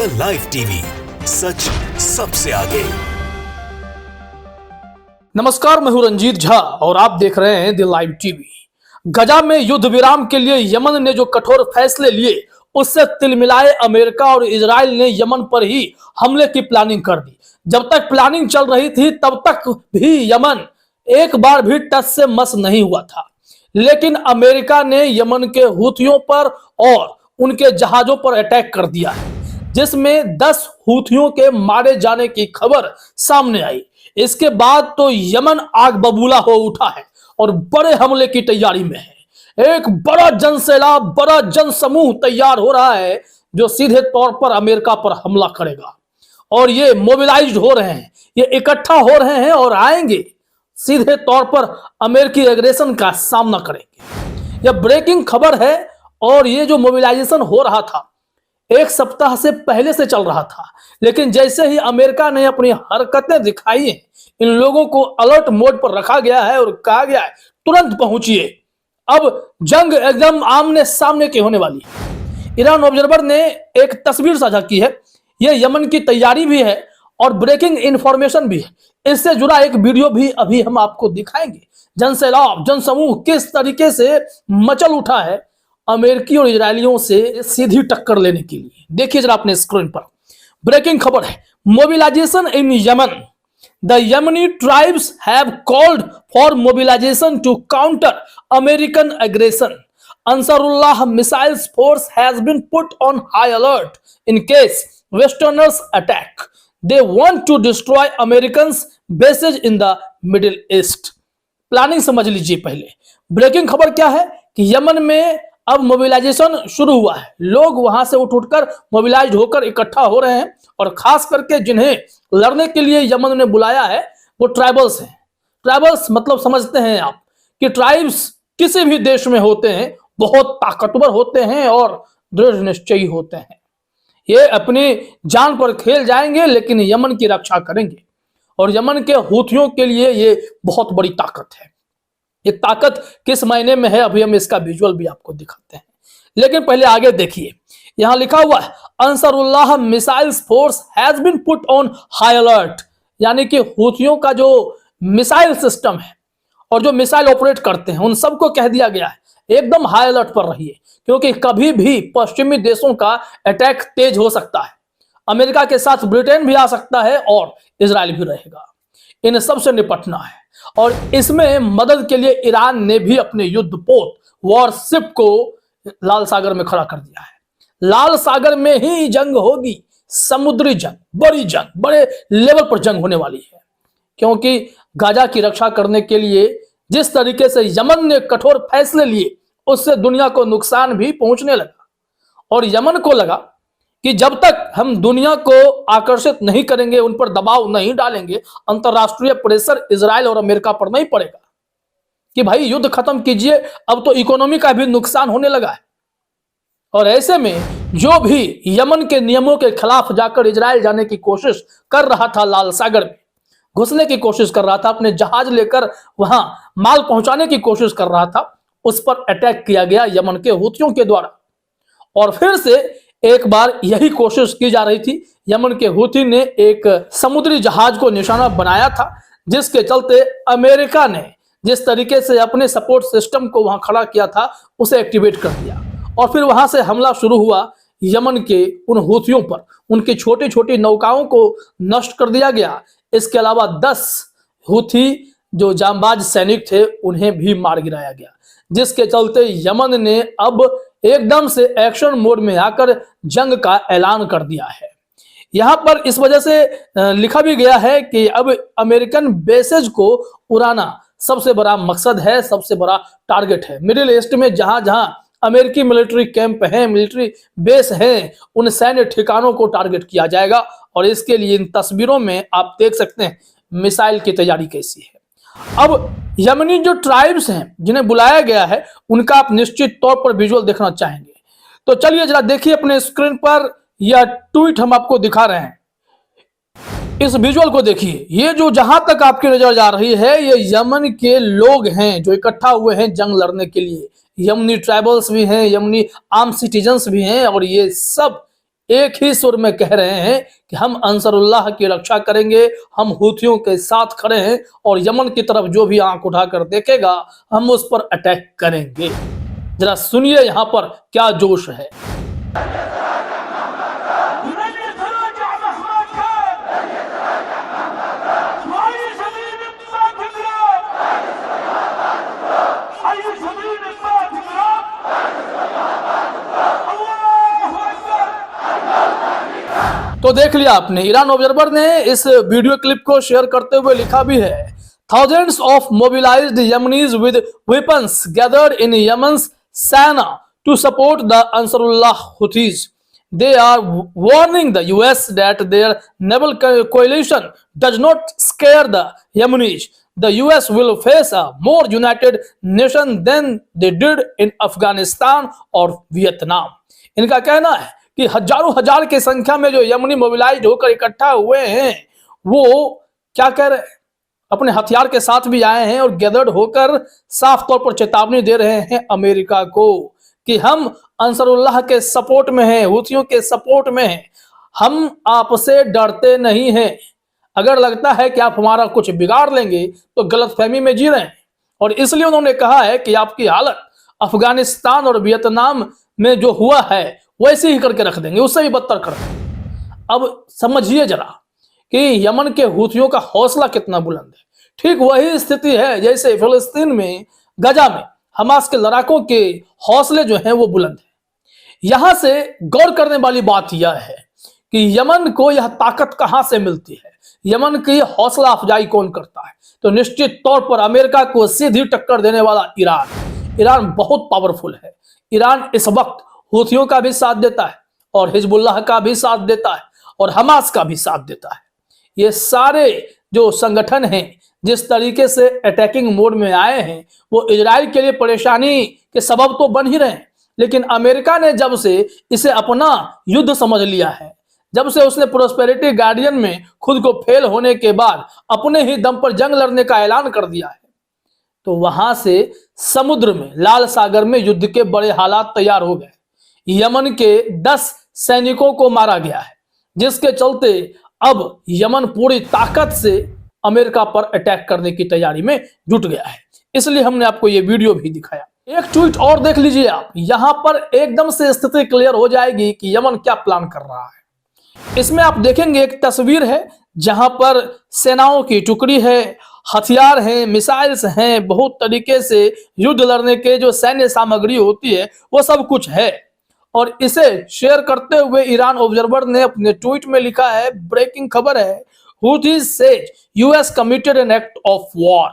The live TV, सच सबसे आगे। नमस्कार, मैं हूं रंजीत झा और आप देख रहे हैं द लाइव टीवी। गजा में युद्ध विराम के लिए यमन ने जो कठोर फैसले लिए, उससे तिलमिलाए अमेरिका और इजराइल ने यमन पर ही हमले की प्लानिंग कर दी। जब तक प्लानिंग चल रही थी तब तक भी यमन एक बार भी टस से मस नहीं हुआ था, लेकिन अमेरिका ने यमन के हूथियों पर और उनके जहाजों पर अटैक कर दिया है, जिसमें 10 हूथियों के मारे जाने की खबर सामने आई। इसके बाद तो यमन आग बबूला हो उठा है और बड़े हमले की तैयारी में है। एक बड़ा जनसैलाब, बड़ा जनसमूह तैयार हो रहा है जो सीधे तौर पर अमेरिका पर हमला करेगा। और ये मोबिलाइज्ड हो रहे हैं, ये इकट्ठा हो रहे हैं और आएंगे, सीधे तौर पर अमेरिकी एग्रेशन का सामना करेंगे। यह ब्रेकिंग खबर है और ये जो मोबिलाइजेशन हो रहा था एक सप्ताह से पहले से चल रहा था, लेकिन जैसे ही अमेरिका ने अपनी हरकतें दिखाई हैं, इन लोगों को अलर्ट मोड पर रखा गया है और कहा गया है तुरंत पहुंचिए। अब जंग एकदम आमने सामने की होने वाली है। ईरान ऑब्जर्वर ने एक तस्वीर साझा की है, यह यमन की तैयारी भी है और ब्रेकिंग इंफॉर्मेशन भी है। इससे जुड़ा एक वीडियो भी अभी हम आपको दिखाएंगे। जनसैलाब, जनसमूह किस तरीके से मचल उठा है अमेरिकी और इजरायलियों से सीधी टक्कर लेने के लिए। देखिए जरा अपने स्क्रीन पर, ब्रेकिंग खबर है, mobilisation in Yemen. The Yemeni tribes have called for mobilisation to counter American aggression. Ansarullah missiles force has been put on high alert in case westerners attack. They want to destroy Americans bases in the Middle East. Planning समझ लीजिए पहले। Breaking खबर क्या है कि Yemen में अब mobilisation शुरू हुआ है। लोग वहां से उठकर मोबिलाइज होकर इकट्ठा हो रहे हैं और खास करके जिन्हें लड़ने के लिए यमन ने बुलाया है वो ट्राइबल्स हैं। ट्राइबल्स मतलब समझते हैं आप कि ट्राइब्स किसी भी देश में होते हैं, बहुत ताकतवर होते हैं और दृढ़ निश्चयी होते हैं। ये अपनी जान पर खेल जाएंगे लेकिन यमन की रक्षा करेंगे और यमन के हूथियों के लिए ये बहुत बड़ी ताकत है। ये ताकत किस महीने में है अभी हम इसका विजुअल भी आपको दिखाते हैं, लेकिन पहले आगे देखिए। यहां लिखा हुआ है Ansarullah missiles force has been put on high alert, यानी कि हूथियों का जो मिसाइल सिस्टम है और जो मिसाइल ऑपरेट करते हैं उन सबको कह दिया गया है एकदम हाई अलर्ट पर रहिए, क्योंकि कभी भी पश्चिमी देशों का अटैक तेज हो सकता है। अमेरिका के साथ ब्रिटेन भी आ सकता है और इजराइल भी रहेगा। इन सबसे निपटना है और इसमें मदद के लिए ईरान ने भी अपने युद्धपोत वॉरशिप को लाल सागर में खड़ा कर दिया है। लाल सागर में ही जंग होगी, समुद्री जंग, बड़ी जंग, बड़े लेवल पर जंग होने वाली है, क्योंकि गाजा की रक्षा करने के लिए जिस तरीके से यमन ने कठोर फैसले लिए उससे दुनिया को नुकसान भी पहुंचने लगा। और यमन को लगा कि जब तक हम दुनिया को आकर्षित नहीं करेंगे, उन पर दबाव नहीं डालेंगे, अंतरराष्ट्रीय प्रेशर इजराइल और अमेरिका पर नहीं पड़ेगा कि भाई युद्ध खत्म कीजिए, अब तो इकोनॉमी का भी नुकसान होने लगा है। और ऐसे में जो भी यमन के नियमों के खिलाफ जाकर इजराइल जाने की कोशिश कर रहा था, लाल सागर में घुसने की कोशिश कर रहा था, अपने जहाज लेकर वहां माल पहुंचाने की कोशिश कर रहा था, उस पर अटैक किया गया यमन के हूथियों के द्वारा। और फिर से एक बार यही कोशिश की जा रही थी। यमन के हूथी ने एक समुद्री जहाज को निशाना बनाया था, जिसके चलते अमेरिका ने जिस तरीके से अपने सपोर्ट सिस्टम को वहां खड़ा किया था उसे एक्टिवेट कर दिया और फिर वहां से हमला शुरू हुआ यमन के उन हूथियों पर। उनकी छोटी छोटी नौकाओं को नष्ट कर दिया गया। इसके अलावा 10 हूथी जो जांबाज सैनिक थे उन्हें भी मार गिराया गया, जिसके चलते यमन ने अब एकदम से एक्शन मोड में आकर जंग का ऐलान कर दिया है। यहां पर इस वजह से लिखा भी गया है कि अब अमेरिकन बेसेज को उड़ाना सबसे बड़ा मकसद है, सबसे बड़ा टारगेट है। मिडिल ईस्ट में जहां जहां अमेरिकी मिलिट्री कैंप हैं, मिलिट्री बेस हैं, उन सैन्य ठिकानों को टारगेट किया जाएगा। और इसके लिए इन तस्वीरों में आप देख सकते हैं मिसाइल की तैयारी कैसी है। अब यमनी जो ट्राइब्स हैं जिन्हें बुलाया गया है उनका आप निश्चित तौर पर विजुअल देखना चाहेंगे, तो चलिए जरा देखिए अपने स्क्रीन पर यह ट्वीट हम आपको दिखा रहे हैं। इस विजुअल को देखिए, ये जो जहां तक आपकी नजर जा रही है ये यमन के लोग हैं जो इकट्ठा हुए हैं जंग लड़ने के लिए। यमनी ट्राइबल्स भी हैं, यमनी आर्म सिटीजन्स भी हैं और ये सब एक ही सुर में कह रहे हैं कि हम अंसरुल्लाह की रक्षा करेंगे, हम हूथियों के साथ खड़े हैं और यमन की तरफ जो भी आंख उठाकर देखेगा हम उस पर अटैक करेंगे। जरा सुनिए यहाँ पर क्या जोश है। तो देख लिया आपने, ईरान ऑब्जर्वर ने इस वीडियो क्लिप को शेयर करते हुए लिखा भी है, thousands of mobilized Yemenis with weapons gathered in Yemen's Sana'a to support the Ansarullah Houthis. They are warning the US that their naval coalition does not scare the Yemenis. The US will face a more united nation than they did in Afghanistan or Vietnam. इनका कहना है कि हजारों हजार की संख्या में जो यमनी मोबिलाइज होकर इकट्ठा हुए हैं वो क्या कह रहे हैं, अपने हथियार के साथ भी आए हैं और गैदर्ड होकर साफ तौर पर चेतावनी दे रहे हैं अमेरिका को कि हम अंसरुल्लाह के सपोर्ट में हैं, हूथियों के सपोर्ट में हैं, हम आपसे डरते नहीं हैं। अगर लगता है कि आप हमारा कुछ बिगाड़ लेंगे तो गलतफहमी में जी रहे हैं। और इसलिए उन्होंने कहा है कि आपकी हालत अफगानिस्तान और वियतनाम में जो हुआ है वैसे ही करके रख देंगे, उससे भी बदतर कर देंगे। अब समझिए जरा कि यमन के हूथियों का हौसला कितना बुलंद है। ठीक वही स्थिति है जैसे फिलिस्तीन में गजा में हमास के लड़ाकों के हौसले जो हैं वो बुलंद है। यहां से गौर करने वाली बात यह है कि यमन को यह ताकत कहां से मिलती है, यमन की हौसला अफजाई कौन करता है। तो निश्चित तौर पर अमेरिका को सीधी टक्कर देने वाला ईरान बहुत पावरफुल है। ईरान इस वक्त हूथियों का भी साथ देता है और हिजबुल्लाह का भी साथ देता है और हमास का भी साथ देता है। ये सारे जो संगठन हैं जिस तरीके से अटैकिंग मोड में आए हैं वो इजराइल के लिए परेशानी के सबब तो बन ही रहे हैं, लेकिन अमेरिका ने जब से इसे अपना युद्ध समझ लिया है, जब से उसने प्रोस्पेरिटी गार्डियन में खुद को फेल होने के बाद अपने ही दम पर जंग लड़ने का ऐलान कर दिया है, तो वहां से समुद्र में लाल सागर में युद्ध के बड़े हालात तैयार हो गए। यमन के 10 सैनिकों को मारा गया है, जिसके चलते अब यमन पूरी ताकत से अमेरिका पर अटैक करने की तैयारी में जुट गया है। इसलिए हमने आपको ये वीडियो भी दिखाया। एक ट्वीट और देख लीजिए आप, यहां पर एकदम से स्थिति क्लियर हो जाएगी कि यमन क्या प्लान कर रहा है। इसमें आप देखेंगे एक तस्वीर है जहां पर सेनाओं की टुकड़ी है, हथियार हैं, मिसाइल्स हैं, बहुत तरीके से युद्ध लड़ने के जो सैन्य सामग्री होती है वो सब कुछ है। और इसे शेयर करते हुए ईरान ऑब्जर्वर ने अपने ट्वीट में लिखा है, ब्रेकिंग खबर है, Houthis says US committed an act of war.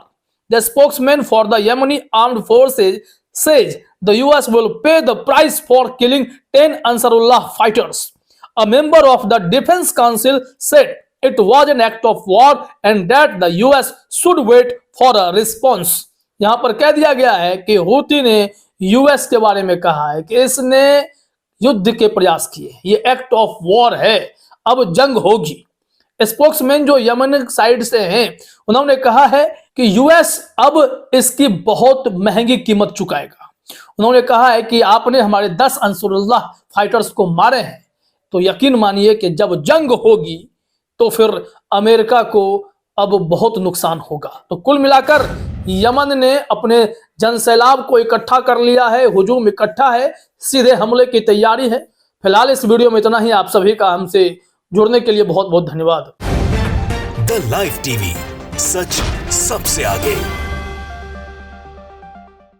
The spokesman for the Yemeni armed forces says the US will pay the price for killing 10 Ansarullah fighters. A member of the Defense Council said it was an act of war and that the US should wait for a response. यहां पर कह दिया गया है कि Houthi ने US के बारे में कहा है कि इसने युद्ध के प्रयास किए, ये एक्ट ऑफ वॉर है, अब जंग होगी। स्पोक्समैन जो यमन साइड से हैं उन्होंने कहा है कि यूएस अब इसकी बहुत महंगी कीमत चुकाएगा। उन्होंने कहा है कि आपने हमारे 10 अंसरुल्लाह फाइटर्स को मारे हैं, तो यकीन मानिए कि जब जंग होगी तो फिर अमेरिका को अब बहुत नुकसान होगा। तो कुल मिलाकर यमन ने अपने जनसैलाब को इकट्ठा कर लिया है, हुजूम इकट्ठा है, सीधे हमले की तैयारी है। फिलहाल इस वीडियो में इतना ही। आप सभी का हमसे जुड़ने के लिए बहुत बहुत धन्यवाद। द लाइव टीवी, सच सबसे आगे।